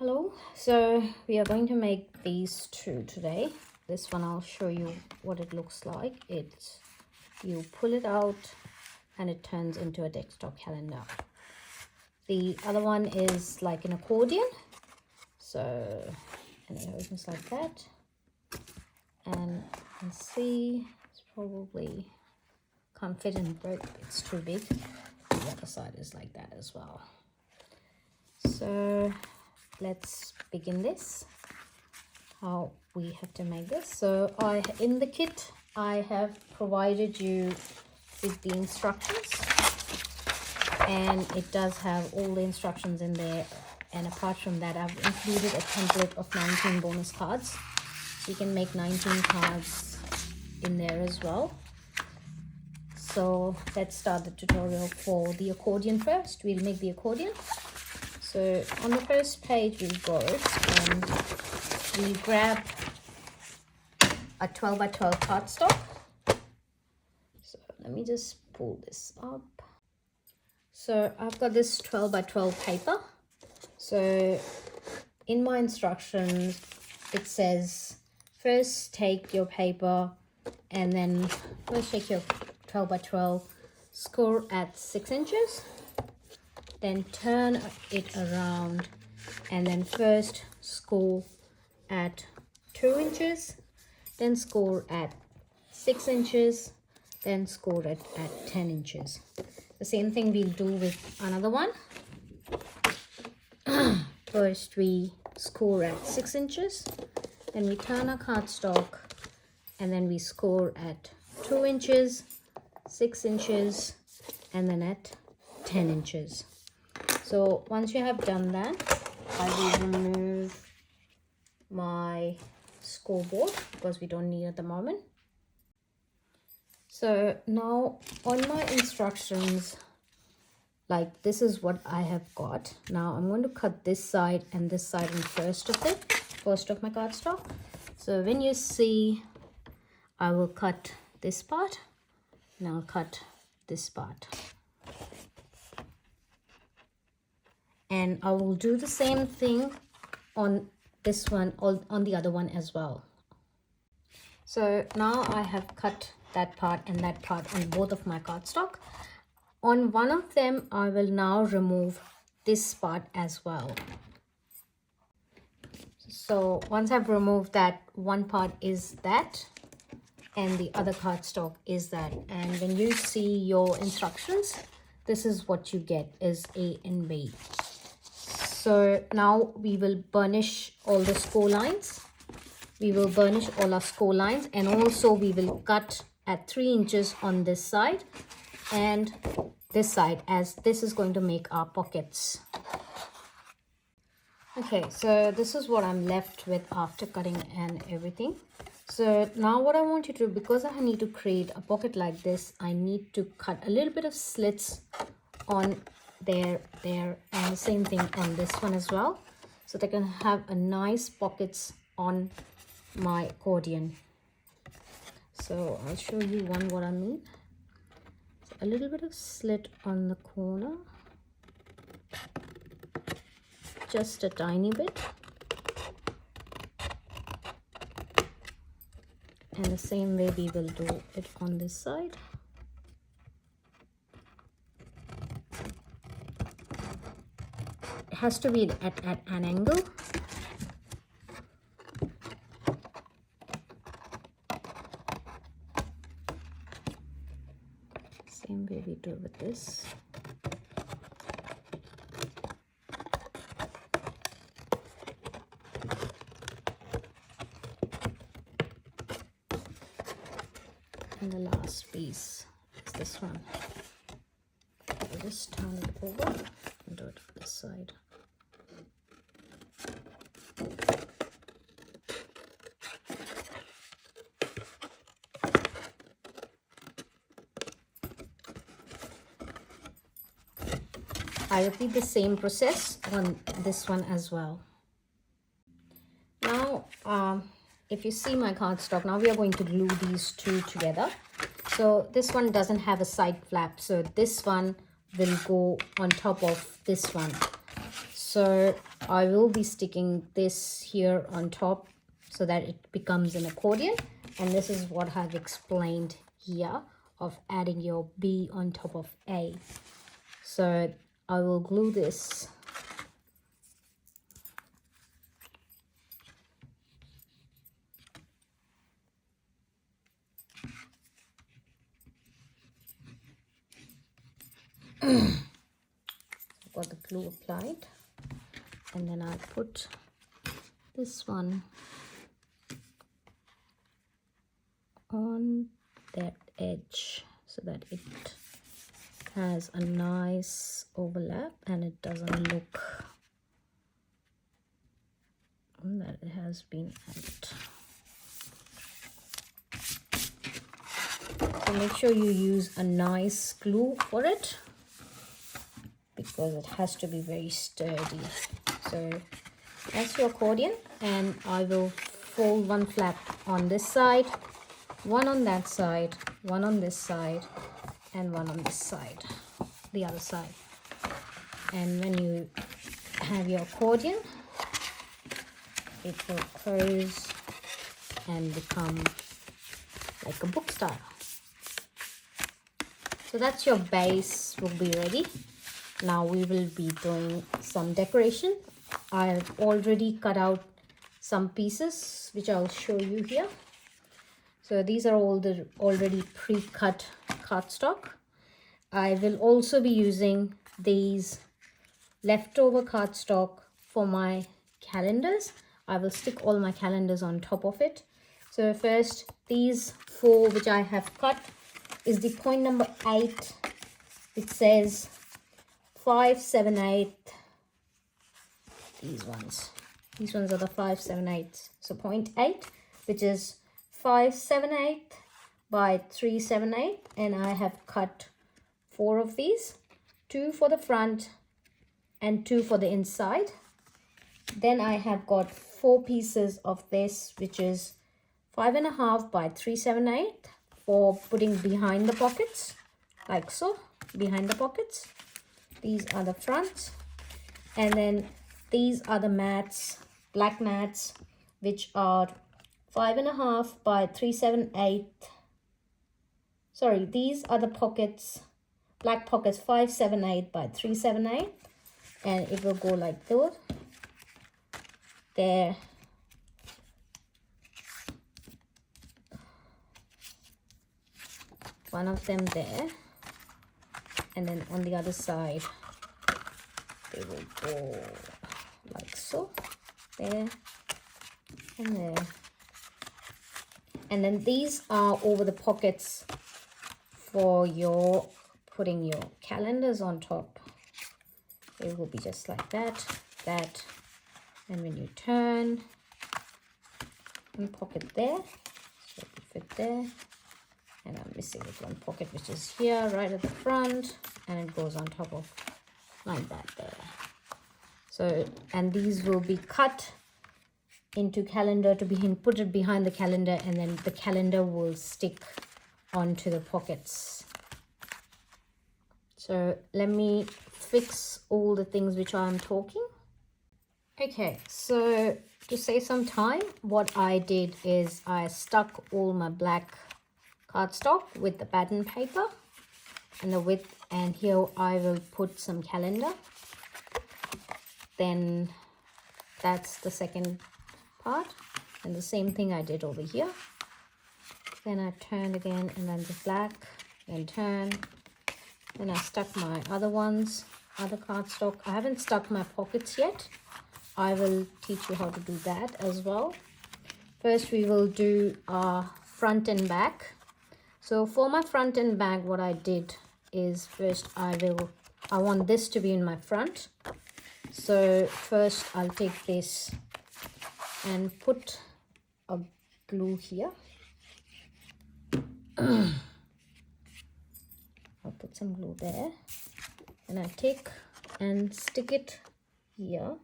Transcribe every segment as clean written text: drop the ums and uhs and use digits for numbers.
Hello, so we are going to make these two today. This one I'll show you what it looks like. You pull it out and it turns into a desktop calendar. The other one is like an accordion, and it opens like that, and you can see it's probably can't fit in both, it's too big. The other side is like that as well. So let's begin this, how we have to make this. So in the kit I have provided you with the instructions, and it does have all the instructions in there, and apart from that I've included a template of 19 bonus cards, so you can make 19 cards in there as well. So let's start the tutorial for the accordion first. We'll make the accordion. So on the first page we go and we grab a 12 by 12 cardstock. So let me just pull this up. So I've got this 12 by 12 paper. So in my instructions it says first take your paper and then first take your 12 by 12, score at 6 inches. Then turn it around and then first score at 2 inches, then score at 6 inches, then score it at 10 inches. The same thing we'll do with another one. First we score at 6 inches, then we turn our cardstock and then we score at 2 inches, 6 inches, and then at 10 inches. So once you have done that, I will remove my scoreboard because we don't need it at the moment. So now on my instructions, like this is what I have got. Now I'm going to cut this side and this side in first of my cardstock. So when you see, I will cut this part and I'll cut this part. And I will do the same thing on this one, on the other one as well. So now I have cut that part and that part on both of my cardstock. On one of them, I will now remove this part as well. So once I've removed that, one part is that and the other cardstock is that. And when you see your instructions, this is what you get, is A and B. So now we will burnish all the score lines. We will burnish all our score lines, and also we will cut at 3 inches on this side and this side, as this is going to make our pockets. Okay, so this is what I'm left with after cutting and everything. So now what I want you to do, because I need to create a pocket like this, I need to cut a little bit of slits on there, and the same thing on this one as well, so they can have a nice pockets on my accordion. So I'll show you what I mean. So a little bit of slit on the corner, just a tiny bit, and the same way we will do it on this side. Has to be at an angle. Same way we do with this. And the last piece is this one. I'll just turn it over and do it for this side. I repeat the same process on this one as well. Now, if you see my cardstock, now we are going to glue these two together. So this one doesn't have a side flap, so this one will go on top of this one. So I will be sticking this here on top so that it becomes an accordion. And this is what I've explained here of adding your B on top of A. So I will glue this got the glue applied, and then I put this one on that edge so that it has a nice overlap and it doesn't look that it has been added. So make sure you use a nice glue for it because it has to be very sturdy. So that's your accordion, and I will fold one flap on this side, one on that side, one on this side, and one on this side, the other side. And when you have your accordion, it will close and become like a book style. So that's your base will be ready. Now we will be doing some decoration. I've already cut out some pieces which I'll show you here. So these are all the already pre-cut cardstock. I will also be using these leftover cardstock for my calendars. I will stick all my calendars on top of it. So first, these 4 which I have cut is the point number 8. It says 5/7/8. These ones are the 5/7/8. So 0.8, which is 5/7/8 by 3/7/8, and I have cut 4 of these, 2 for the front and 2 for the inside. Then I have got 4 pieces of this, which is 5.5 by 3/7/8 for putting behind the pockets, like so, behind the pockets. These are the fronts, and then these are the mats, black mats, which are 5.5 by 3/7/8. Sorry, these are the pockets, black pockets, 5/7/8 by 3/7/8, and it will go like this. There. One of them there, and then on the other side they will go like so, there and there. And then these are over the pockets for your putting your calendars on top. It will be just like that, and when you turn and pocket there, so it will fit there. And I'm missing this one pocket, which is here right at the front, and it goes on top of like that there. So, and these will be cut into calendar to be put it behind the calendar, and then the calendar will stick onto the pockets. So let me fix all the things which I'm talking. Okay, so to save some time, what I did is I stuck all my black cardstock with the pattern paper and the width, and here I will put some calendar. Then that's the second part, and the same thing I did over here. Then I turned again, and then the black, then turn. Then I stuck my other ones, other cardstock. I haven't stuck my pockets yet. I will teach you how to do that as well. First we will do our front and back. So for my front and back, what I did is first I want this to be in my front. So first I'll take this and put a glue here. I'll put some glue there, and I take and stick it here.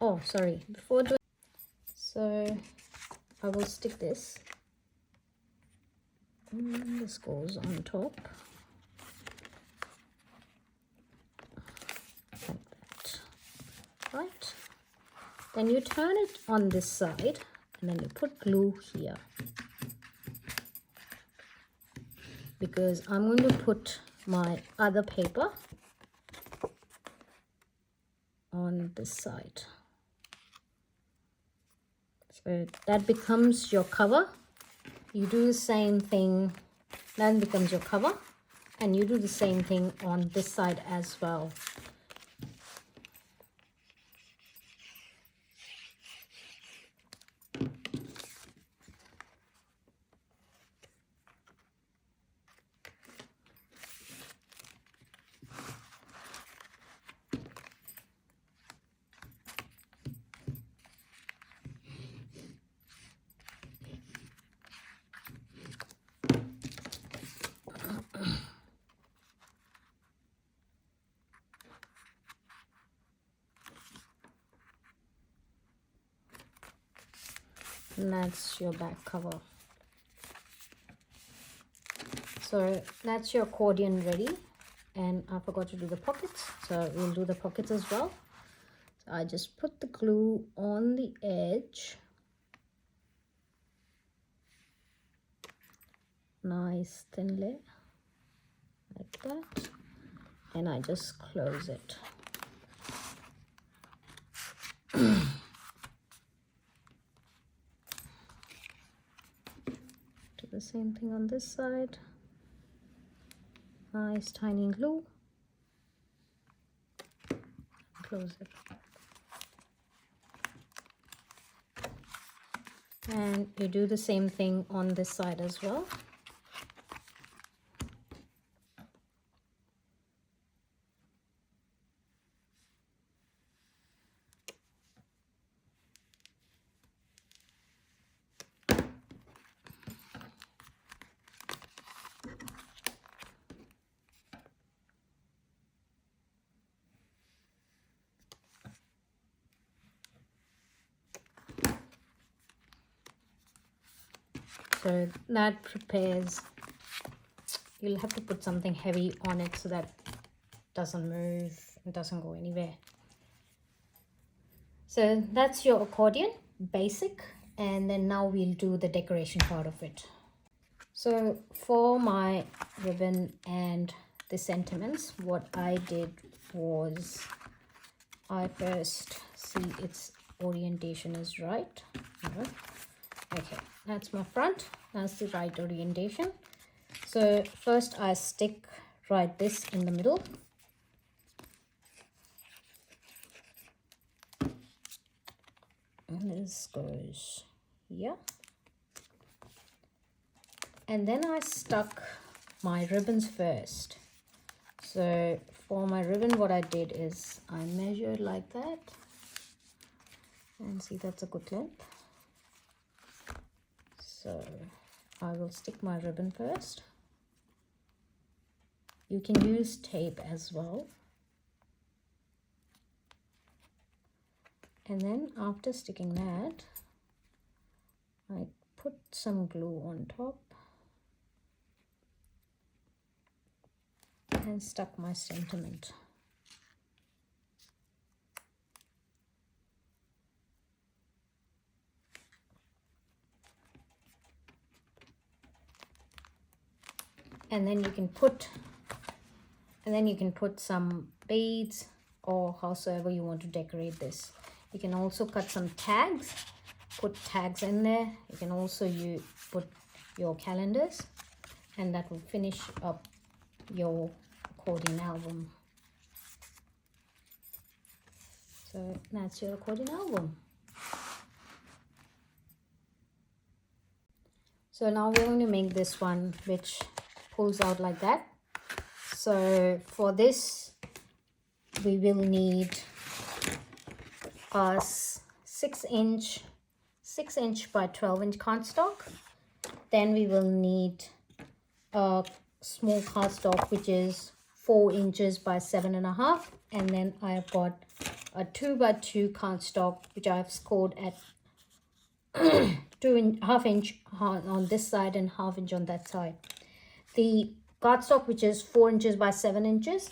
Oh, sorry, before doing, so I will stick this This goes on top like that, right? Then you turn it on this side and then you put glue here, because I'm going to put my other paper on this side. So that becomes your cover. You do the same thing, that becomes your cover, and you do the same thing on this side as well. And that's your back cover. So that's your accordion ready, and I forgot to do the pockets, so we'll do the pockets as well. So I just put the glue on the edge, nice thin layer like that, and I just close it. Do the same thing on this side. Nice tiny glue. Close it. And you do the same thing on this side as well. So that prepares, you'll have to put something heavy on it so that it doesn't move, it doesn't go anywhere. So that's your accordion, basic, and then now we'll do the decoration part of it. So for my ribbon and the sentiments, what I did was I first see its orientation is right. Okay, that's my front, that's the right orientation. So first I stick right this in the middle. And this goes here. And then I stuck my ribbons first. So for my ribbon, what I did is I measured like that. And see, that's a good length. So I will stick my ribbon first. You can use tape as well. And then after sticking that, I put some glue on top and stuck my sentiment. And then you can put some beads or howsoever you want to decorate this. You can also cut some tags, put tags in there. You can also put your calendars, and that will finish up your accordion album. So that's your accordion album. So now we're going to make this one, which pulls out like that. So for this we will need a 6-inch by 12-inch cardstock. Then we will need a small cardstock which is 4 inches by 7.5, and then I've got a 2 by 2 cardstock which I've scored at half inch on this side and half inch on that side. The cardstock, which is 4 inches by 7 inches,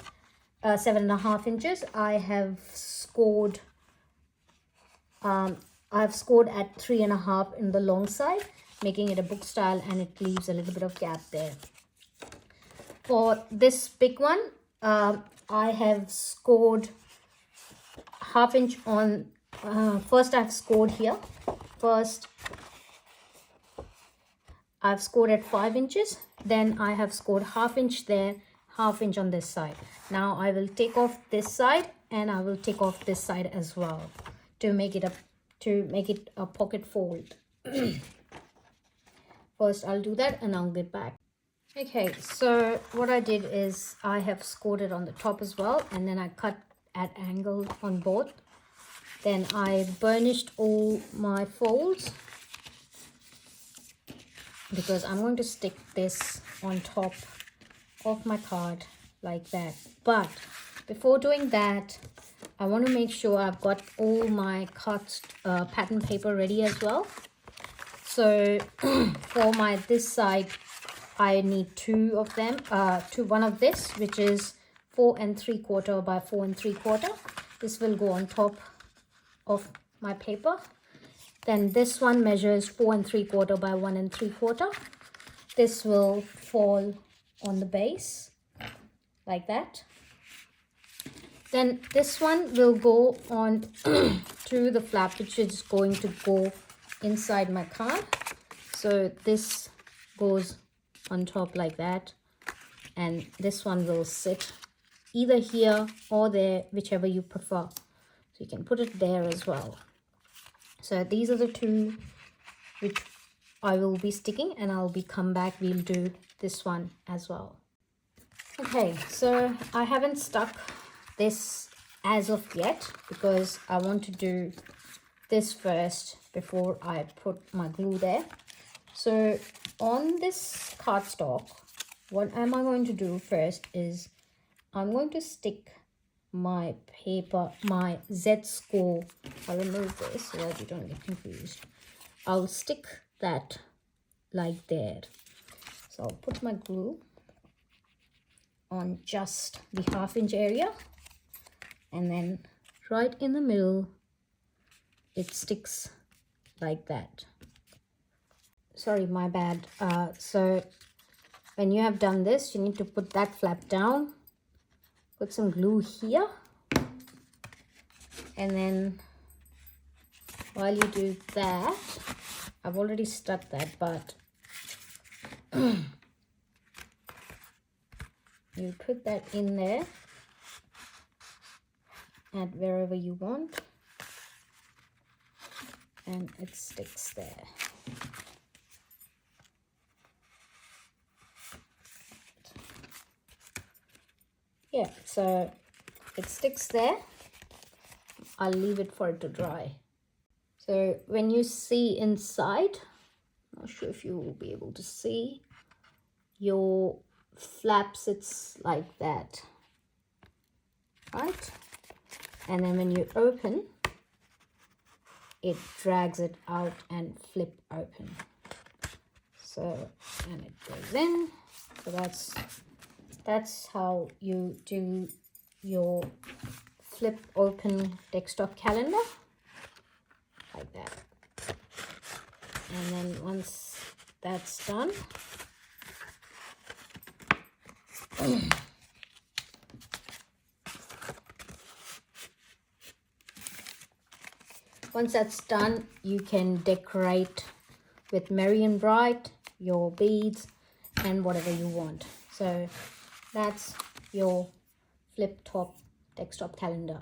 7.5 inches, I have scored I've scored at 3.5 in the long side, making it a book style, and it leaves a little bit of gap there. For this big one, I have scored half inch on, first I've scored here. First, I've scored at 5 inches. Then I have scored half inch there, half inch on this side. Now I will take off this side and I will take off this side as well to make it a pocket fold. First I'll do that and I'll get back. Okay, so what I did is I have scored it on the top as well, and then I cut at angle on both. Then I burnished all my folds because I'm going to stick this on top of my card like that. But before doing that, I want to make sure I've got all my pattern paper ready as well. So for this side, I need 2 of them, one of this, which is 4 3/4 by 4 3/4. This will go on top of my paper. Then this one measures 4 3/4 by 1 3/4. This will fall on the base like that. Then this one will go on to the flap, which is going to go inside my card. So this goes on top like that, and this one will sit either here or there, whichever you prefer. So you can put it there as well. So these are the 2 which I will be sticking, and come back, we'll do this one as well. Okay, so I haven't stuck this as of yet because I want to do this first before I put my glue there. So on this cardstock, what am I going to do first is I'm going to stick my paper, my Z score. I'll remove this so that you don't get confused. I'll stick that like there. So I'll put my glue on just the half inch area, and then right in the middle it sticks like that. Sorry, my bad. So when you have done this, you need to put that flap down, put some glue here, and then while you do that, I've already stuck that, but you put that in there at wherever you want, and it sticks there. Yeah, so it sticks there. I'll leave it for it to dry. So when you see inside, I'm not sure if you will be able to see, your flap sits like that, right? And then when you open, it drags it out and flip open. So, and it goes in. So that's how you do your flip open desktop calendar, like that. And then once that's done, you can decorate with Merry and Bright, your beads, and whatever you want. So that's your flip top desktop calendar.